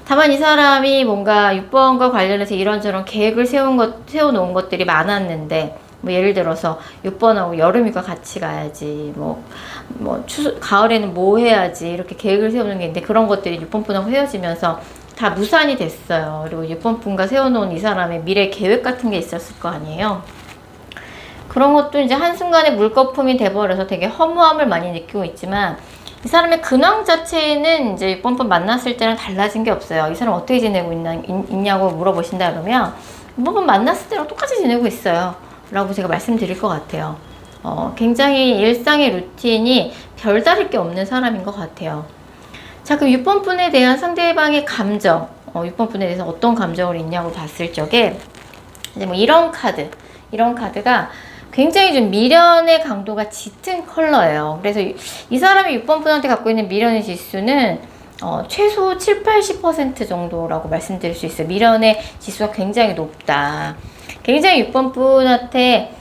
다만 이 사람이 뭔가 6번과 관련해서 이런저런 계획을 세워놓은 것들이 많았는데 뭐 예를 들어서 6번하고 여름휴가 같이 가야지 가을에는 뭐 해야지 이렇게 계획을 세우는 게 있는데 그런 것들이 6번 분하고 헤어지면서 다 무산이 됐어요. 그리고 6번 분과 세워놓은 이 사람의 미래 계획 같은 게 있었을 거 아니에요. 그런 것도 이제 한순간에 물거품이 돼버려서 되게 허무함을 많이 느끼고 있지만 이 사람의 근황 자체는 이제 6번 분 만났을 때랑 달라진 게 없어요. 이 사람 어떻게 지내고 있냐고 물어보신다 그러면 6번 분 만났을 때랑 똑같이 지내고 있어요. 라고 제가 말씀드릴 것 같아요. 굉장히 일상의 루틴이 별다를 게 없는 사람인 것 같아요. 자, 그럼 6번 분에 대한 상대방의 감정, 6번 분에 대해서 어떤 감정을 있냐고 봤을 적에 이제 뭐 이런 카드가 굉장히 좀 미련의 강도가 짙은 컬러예요. 그래서 이 사람이 6번 분한테 갖고 있는 미련의 지수는 최소 7, 80% 정도라고 말씀드릴 수 있어요. 미련의 지수가 굉장히 높다. 굉장히 6번 분한테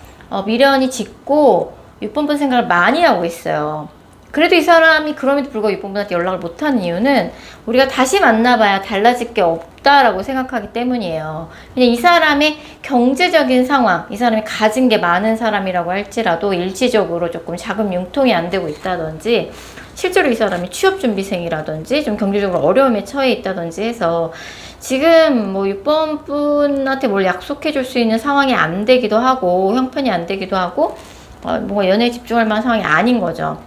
미련이 짙고 6번 분 생각을 많이 하고 있어요. 그래도 이 사람이 그럼에도 불구하고 6번 분한테 연락을 못하는 이유는 우리가 다시 만나봐야 달라질 게 없다라고 생각하기 때문이에요. 그냥 이 사람의 경제적인 상황, 이 사람이 가진 게 많은 사람이라고 할지라도 일시적으로 조금 자금 융통이 안 되고 있다든지 실제로 이 사람이 취업준비생이라든지 좀 경제적으로 어려움에 처해 있다든지 해서 지금 뭐 6번 분한테 뭘 약속해 줄 수 있는 상황이 안 되기도 하고 형편이 안 되기도 하고 뭔가 연애에 집중할 만한 상황이 아닌 거죠.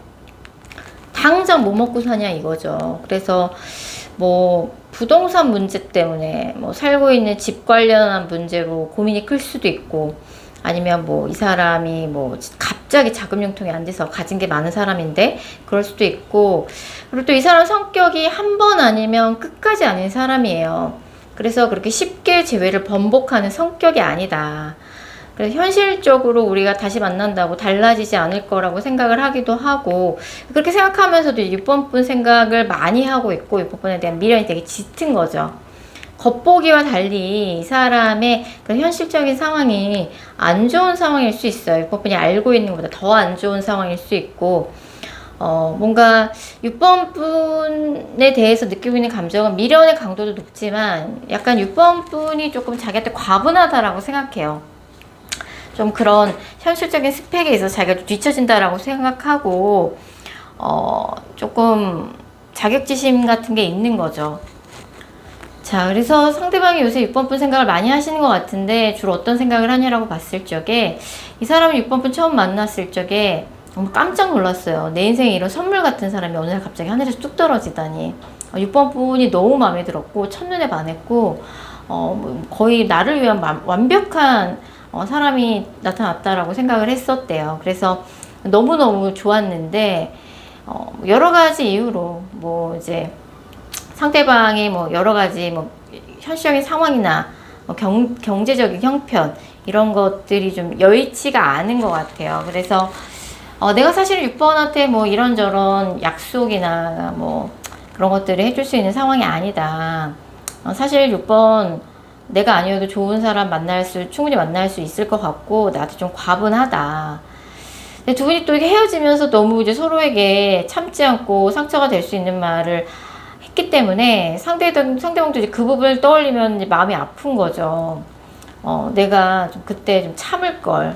당장 뭐 먹고 사냐 이거죠. 그래서 뭐 부동산 문제 때문에 뭐 살고 있는 집 관련한 문제로 고민이 클 수도 있고 아니면 뭐 이 사람이 뭐 갑자기 자금 융통이 안 돼서 가진 게 많은 사람인데 그럴 수도 있고 그리고 또 이 사람 성격이 한 번 아니면 끝까지 아닌 사람이에요. 그래서 그렇게 쉽게 재회를 번복하는 성격이 아니다. 그래서 현실적으로 우리가 다시 만난다고 달라지지 않을 거라고 생각을 하기도 하고 그렇게 생각하면서도 6번 분 생각을 많이 하고 있고 6번 분에 대한 미련이 되게 짙은 거죠. 겉보기와 달리 이 사람의 그런 현실적인 상황이 안 좋은 상황일 수 있어요. 6번 분이 알고 있는 것보다 더 안 좋은 상황일 수 있고 뭔가 6번 분에 대해서 느끼고 있는 감정은 미련의 강도도 높지만 약간 6번 분이 조금 자기한테 과분하다라고 생각해요. 좀 그런 현실적인 스펙에 있어서 자기가 뒤처진다라고 생각하고 조금 자격지심 같은 게 있는 거죠. 자, 그래서 상대방이 요새 6번 분 생각을 많이 하시는 것 같은데 주로 어떤 생각을 하냐라고 봤을 적에 이 사람을 6번 분 처음 만났을 적에 너무 깜짝 놀랐어요. 내 인생에 이런 선물 같은 사람이 어느 날 갑자기 하늘에서 뚝 떨어지다니. 6번 분이 너무 마음에 들었고 첫눈에 반했고 거의 나를 위한 완벽한 사람이 나타났다라고 생각을 했었대요. 그래서 너무너무 좋았는데 여러 가지 이유로 뭐 이제 상대방의 뭐 여러 가지 뭐 현실적인 상황이나 경제적인 형편 이런 것들이 좀 여의치가 않은 것 같아요. 그래서 내가 사실 6번한테 뭐 이런저런 약속이나 뭐 그런 것들을 해줄 수 있는 상황이 아니다. 사실 6번 내가 아니어도 좋은 사람 충분히 만날 수 있을 것 같고, 나도 좀 과분하다. 근데 두 분이 또 이렇게 헤어지면서 너무 이제 서로에게 참지 않고 상처가 될 수 있는 말을 했기 때문에 상대방도 이제 그 부분을 떠올리면 이제 마음이 아픈 거죠. 내가 좀 그때 좀 참을 걸.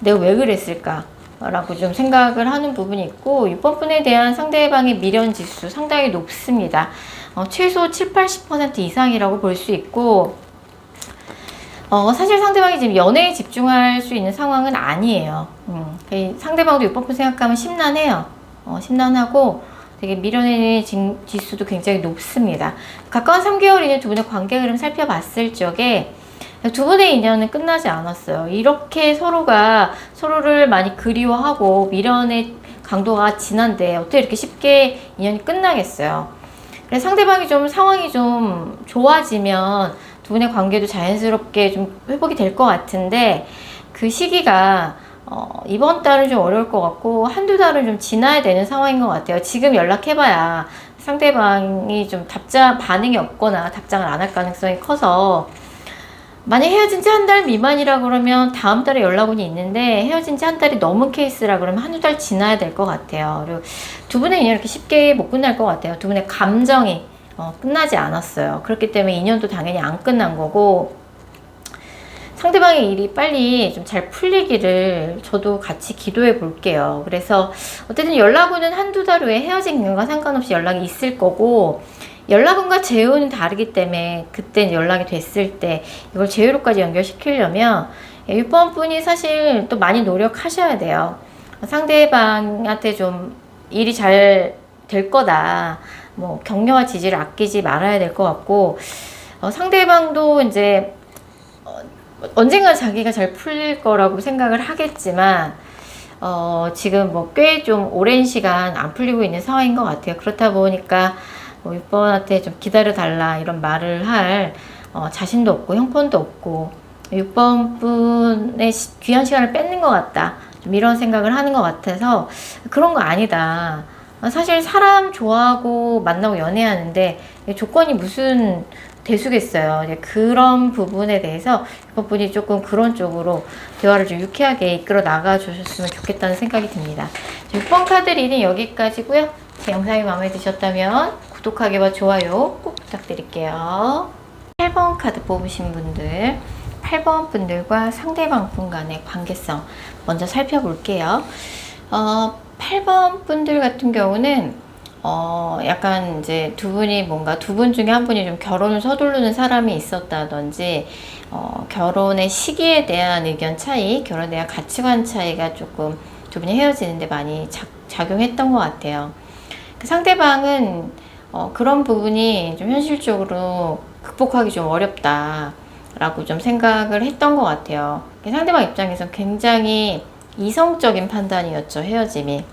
내가 왜 그랬을까? 라고 좀 생각을 하는 부분이 있고, 6번 분에 대한 상대방의 미련 지수 상당히 높습니다. 최소 7, 80% 이상이라고 볼 수 있고, 사실 상대방이 지금 연애에 집중할 수 있는 상황은 아니에요. 상대방도 6번 분 생각하면 심란해요. 심란하고 되게 미련의 지수도 굉장히 높습니다. 가까운 3개월 이내 두 분의 관계 흐름 살펴봤을 적에 두 분의 인연은 끝나지 않았어요. 이렇게 서로가 서로를 많이 그리워하고 미련의 강도가 진한데 어떻게 이렇게 쉽게 인연이 끝나겠어요. 그래서 상대방이 좀 상황이 좀 좋아지면 두 분의 관계도 자연스럽게 좀 회복이 될 것 같은데, 그 시기가 이번 달은 좀 어려울 것 같고 한두 달은 좀 지나야 되는 상황인 것 같아요. 지금 연락해봐야 상대방이 좀 반응이 없거나 답장을 안 할 가능성이 커서, 만약 헤어진 지 한 달 미만이라 그러면 다음 달에 연락원이 있는데, 헤어진 지 한 달이 넘은 케이스라 그러면 한두 달 지나야 될 것 같아요. 그리고 두 분의 인연 이렇게 쉽게 못 끝날 것 같아요. 두 분의 감정이 끝나지 않았어요. 그렇기 때문에 인연도 당연히 안 끝난 거고, 상대방의 일이 빨리 좀 잘 풀리기를 저도 같이 기도해 볼게요. 그래서 어쨌든 연락원은 한두 달 후에 헤어진 경우가 상관없이 연락이 있을 거고, 연락원과 제휴는 다르기 때문에 그때 연락이 됐을 때 이걸 제휴로까지 연결시키려면 6번 분이 사실 또 많이 노력하셔야 돼요. 상대방한테 좀 일이 잘 될 거다, 뭐 격려와 지지를 아끼지 말아야 될 것 같고, 상대방도 이제 언젠가 자기가 잘 풀릴 거라고 생각을 하겠지만, 지금 뭐 꽤 좀 오랜 시간 안 풀리고 있는 상황인 것 같아요. 그렇다 보니까 6번한테 좀 기다려달라 이런 말을 할 자신도 없고 형편도 없고, 6번 분의 귀한 시간을 뺏는 것 같다, 좀 이런 생각을 하는 것 같아서 그런 거 아니다. 사실 사람 좋아하고 만나고 연애하는데 조건이 무슨 대수겠어요. 그런 부분에 대해서 6번 분이 조금 그런 쪽으로 대화를 좀 유쾌하게 이끌어 나가 주셨으면 좋겠다는 생각이 듭니다. 6번 카드 리딩 여기까지고요. 제 영상이 마음에 드셨다면 구독하기와 좋아요 꼭 부탁드릴게요. 8번 카드 뽑으신 분들, 8번 분들과 상대방 분 간의 관계성 먼저 살펴볼게요. 8번 분들 같은 경우는 약간 이제 두 분이 뭔가 두 분 중에 한 분이 좀 결혼을 서두르는 사람이 있었다든지, 결혼의 시기에 대한 의견 차이, 결혼에 대한 가치관 차이가 조금 두 분이 헤어지는데 많이 작용했던 것 같아요. 그 상대방은 그런 부분이 좀 현실적으로 극복하기 좀 어렵다 라고 좀 생각을 했던 것 같아요. 상대방 입장에서 굉장히 이성적인 판단이었죠, 헤어짐이.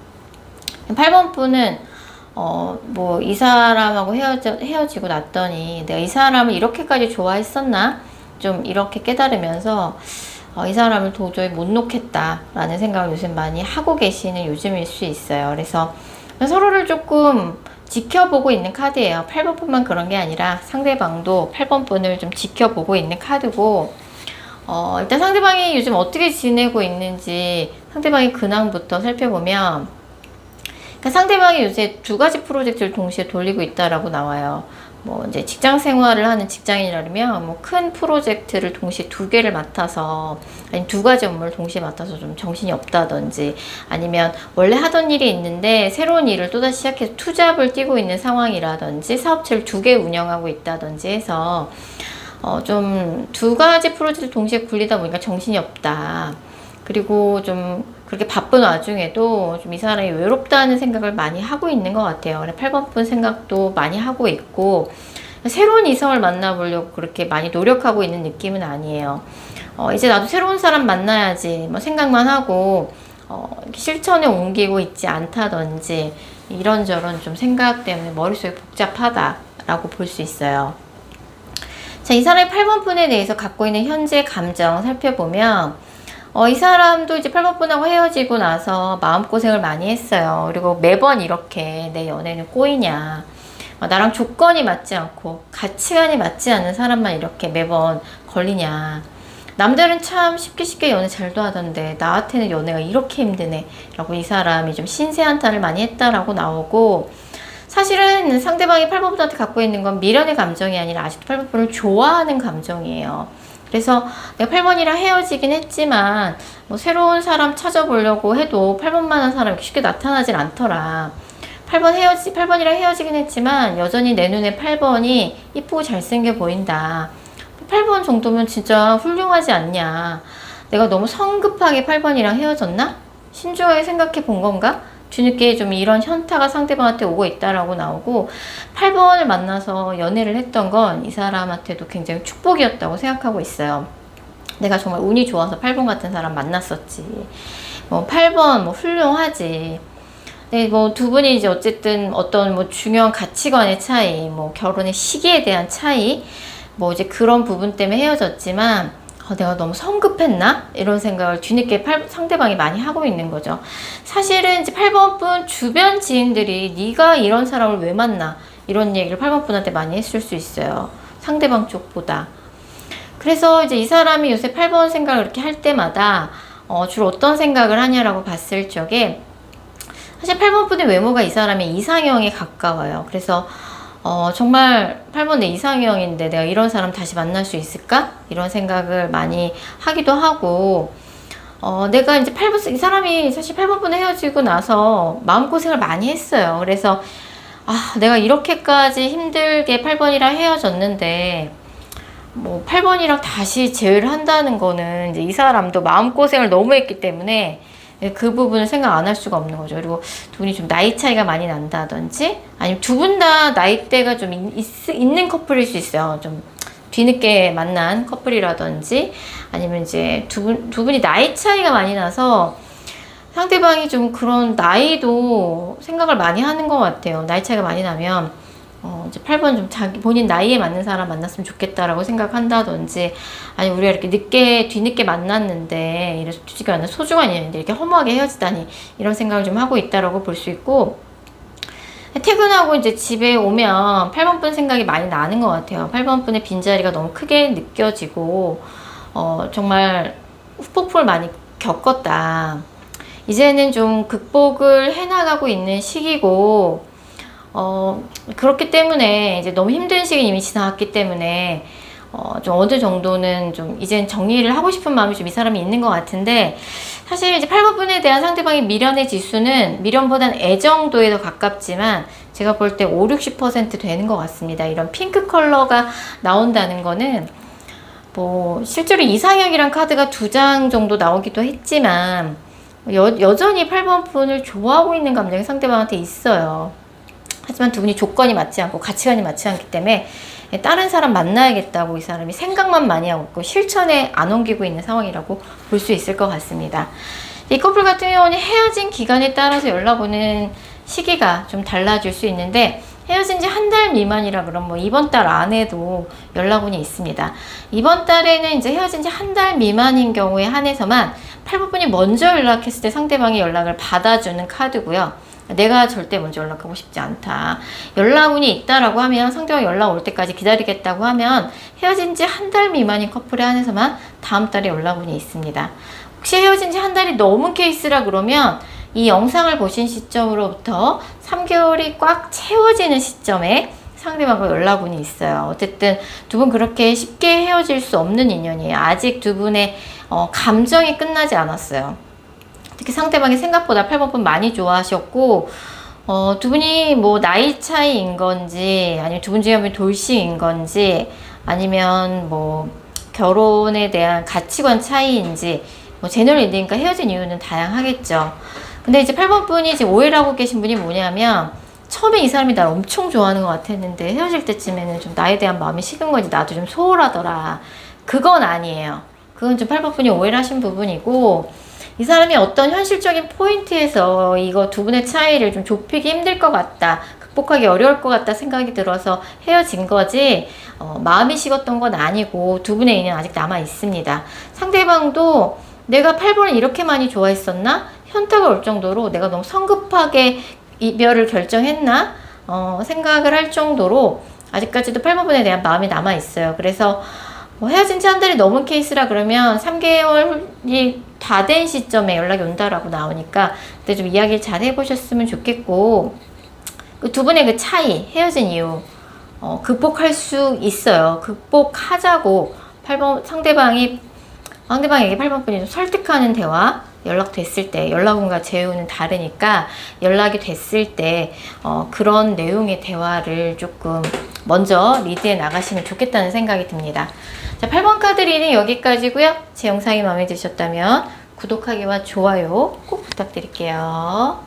8번 분은 뭐 이 사람하고 헤어지고 났더니 내가 이 사람을 이렇게까지 좋아했었나? 좀 이렇게 깨달으면서 이 사람을 도저히 못 놓겠다 라는 생각을 요즘 많이 하고 계시는 요즘일 수 있어요. 그래서 서로를 조금 지켜보고 있는 카드예요. 8번 분만 그런 게 아니라 상대방도 8번 분을 좀 지켜보고 있는 카드고, 일단 상대방이 요즘 어떻게 지내고 있는지 상대방의 근황부터 살펴보면, 그러니까 상대방이 요새 두 가지 프로젝트를 동시에 돌리고 있다라고 나와요. 뭐 이제 직장 생활을 하는 직장인이라면 뭐 큰 프로젝트를 동시에 두 개를 맡아서, 아니면 두 가지 업무를 동시에 맡아서 좀 정신이 없다든지, 아니면 원래 하던 일이 있는데 새로운 일을 또다시 시작해서 투잡을 뛰고 있는 상황이라든지, 사업체를 두 개 운영하고 있다든지 해서 좀 두 가지 프로젝트를 동시에 굴리다 보니까 정신이 없다. 그리고 좀 그렇게 바쁜 와중에도 좀 이 사람이 외롭다는 생각을 많이 하고 있는 것 같아요. 8번 분 생각도 많이 하고 있고, 새로운 이성을 만나보려고 그렇게 많이 노력하고 있는 느낌은 아니에요. 이제 나도 새로운 사람 만나야지 뭐 생각만 하고 실천에 옮기고 있지 않다든지, 이런저런 좀 생각 때문에 머릿속이 복잡하다라고 볼 수 있어요. 자, 이 사람의 8번 분에 대해서 갖고 있는 현재 감정 살펴보면, 이 사람도 이제 8번 분하고 헤어지고 나서 마음고생을 많이 했어요. 그리고 매번 이렇게 내 연애는 꼬이냐. 나랑 조건이 맞지 않고 가치관이 맞지 않는 사람만 이렇게 매번 걸리냐. 남들은 참 쉽게 연애 잘도 하던데 나한테는 연애가 이렇게 힘드네 라고 이 사람이 좀 신세한탄을 많이 했다라고 나오고, 사실은 상대방이 8번분한테 갖고 있는 건 미련의 감정이 아니라 아직도 8번분을 좋아하는 감정이에요. 그래서 내가 8번이랑 헤어지긴 했지만 뭐 새로운 사람 찾아보려고 해도 8번만한 사람이 쉽게 나타나질 않더라. 8번이랑 헤어지긴 했지만 여전히 내 눈에 8번이 이쁘고 잘생겨 보인다. 8번 정도면 진짜 훌륭하지 않냐. 내가 너무 성급하게 8번이랑 헤어졌나? 신중하게 생각해 본 건가? 뒤늦게 좀 이런 현타가 상대방한테 오고 있다라고 나오고, 8번을 만나서 연애를 했던 건 이 사람한테도 굉장히 축복이었다고 생각하고 있어요. 내가 정말 운이 좋아서 8번 같은 사람 만났었지. 뭐 8번 뭐 훌륭하지. 네, 뭐 두 분이 이제 어쨌든 어떤 뭐 중요한 가치관의 차이, 뭐 결혼의 시기에 대한 차이, 뭐 이제 그런 부분 때문에 헤어졌지만 내가 너무 성급했나? 이런 생각을 뒤늦게 상대방이 많이 하고 있는 거죠. 사실은 이제 8번분 주변 지인들이 네가 이런 사람을 왜 만나? 이런 얘기를 8번분한테 많이 했을 수 있어요. 상대방 쪽보다. 그래서 이제 이 사람이 요새 8번 생각을 이렇게 할 때마다 주로 어떤 생각을 하냐라고 봤을 적에, 사실 8번분의 외모가 이 사람의 이상형에 가까워요. 그래서 정말 8번 내 이상형인데 내가 이런 사람 다시 만날 수 있을까? 이런 생각을 많이 하기도 하고, 내가 이제 이 사람이 사실 8번분에 헤어지고 나서 마음고생을 많이 했어요. 그래서, 내가 이렇게까지 힘들게 8번이랑 헤어졌는데, 뭐 8번이랑 다시 재회를 한다는 거는 이제 이 사람도 마음고생을 너무 했기 때문에 그 부분을 생각 안 할 수가 없는 거죠. 그리고 두 분이 좀 나이 차이가 많이 난다든지, 아니면 두 분 다 나이대가 좀 있는 커플일 수 있어요. 좀 뒤늦게 만난 커플이라든지, 아니면 이제 두 분이 나이 차이가 많이 나서 상대방이 좀 그런 나이도 생각을 많이 하는 것 같아요. 나이 차이가 많이 나면 이제 8번 좀 본인 나이에 맞는 사람 만났으면 좋겠다라고 생각한다든지, 아니 우리가 이렇게 뒤늦게 만났는데 이래서 솔직히 완전 소중한 인연인데 이렇게 허무하게 헤어지다니, 이런 생각을 좀 하고 있다라고 볼 수 있고, 퇴근하고 이제 집에 오면 8번분 생각이 많이 나는 것 같아요. 8번분의 빈자리가 너무 크게 느껴지고, 정말 후폭풍을 많이 겪었다. 이제는 좀 극복을 해나가고 있는 시기고, 그렇기 때문에 이제 너무 힘든 시기 이미 지나갔기 때문에 좀 어느 정도는 좀 이젠 정리를 하고 싶은 마음이 좀 이 사람이 있는 것 같은데, 사실 이제 8번분에 대한 상대방의 미련의 지수는 미련보다는 애정도에 더 가깝지만 제가 볼 때 5, 60% 되는 것 같습니다. 이런 핑크 컬러가 나온다는 거는 뭐 실제로 이상형이란 카드가 2장 정도 나오기도 했지만 여전히 8번분을 좋아하고 있는 감정이 상대방한테 있어요. 하지만 두 분이 조건이 맞지 않고 가치관이 맞지 않기 때문에 다른 사람 만나야겠다고 이 사람이 생각만 많이 하고 있고 실천에 안 옮기고 있는 상황이라고 볼 수 있을 것 같습니다. 이 커플 같은 경우는 헤어진 기간에 따라서 연락 오는 시기가 좀 달라질 수 있는데, 헤어진 지 한 달 미만이라 그럼 뭐 이번 달 안에도 연락운이 있습니다. 이번 달에는 이제 헤어진 지 한 달 미만인 경우에 한해서만 8번분이 먼저 연락했을 때 상대방의 연락을 받아주는 카드고요. 내가 절대 먼저 연락하고 싶지 않다. 연락운이 있다라고 하면, 상대방 연락 올 때까지 기다리겠다고 하면 헤어진 지 한 달 미만인 커플에 한해서만 다음 달에 연락운이 있습니다. 혹시 헤어진 지 한 달이 넘은 케이스라 그러면 이 영상을 보신 시점으로부터 3개월이 꽉 채워지는 시점에 상대방과 연락운이 있어요. 어쨌든 두 분 그렇게 쉽게 헤어질 수 없는 인연이에요. 아직 두 분의 감정이 끝나지 않았어요. 특히 상대방이 생각보다 8번분 많이 좋아하셨고, 두 분이 뭐 나이 차이인 건지, 아니면 두 분 중에 한 분이 돌싱인 건지, 아니면 뭐 결혼에 대한 가치관 차이인지, 뭐 제너럴 인디니까 헤어진 이유는 다양하겠죠. 근데 이제 8번분이 지금 오해를 하고 계신 분이 뭐냐면, 처음에 이 사람이 날 엄청 좋아하는 것 같았는데 헤어질 때쯤에는 좀 나에 대한 마음이 식은 건지 나도 좀 소홀하더라. 그건 아니에요. 그건 좀 8번분이 오해를 하신 부분이고, 이 사람이 어떤 현실적인 포인트에서 이거 두 분의 차이를 좀 좁히기 힘들 것 같다, 극복하기 어려울 것 같다 생각이 들어서 헤어진 거지, 마음이 식었던 건 아니고 두 분의 인연 아직 남아 있습니다. 상대방도 내가 8번을 이렇게 많이 좋아했었나? 현타가 올 정도로 내가 너무 성급하게 이별을 결정했나? 생각을 할 정도로 아직까지도 8번분에 대한 마음이 남아 있어요. 그래서 뭐 헤어진 지 한 달이 넘은 케이스라 그러면 3개월이 다 된 시점에 연락이 온다라고 나오니까 그때 좀 이야기를 잘 해보셨으면 좋겠고, 그 두 분의 그 차이, 헤어진 이유 극복할 수 있어요. 극복하자고 8번 상대방에게 8번분이 좀 설득하는 대화, 연락됐을 때, 연락원과 제휴는 다르니까 연락이 됐을 때 그런 내용의 대화를 조금 먼저 리드해 나가시면 좋겠다는 생각이 듭니다. 자, 8번 카드 리딩 여기까지고요. 제 영상이 마음에 드셨다면 구독하기와 좋아요 꼭 부탁드릴게요.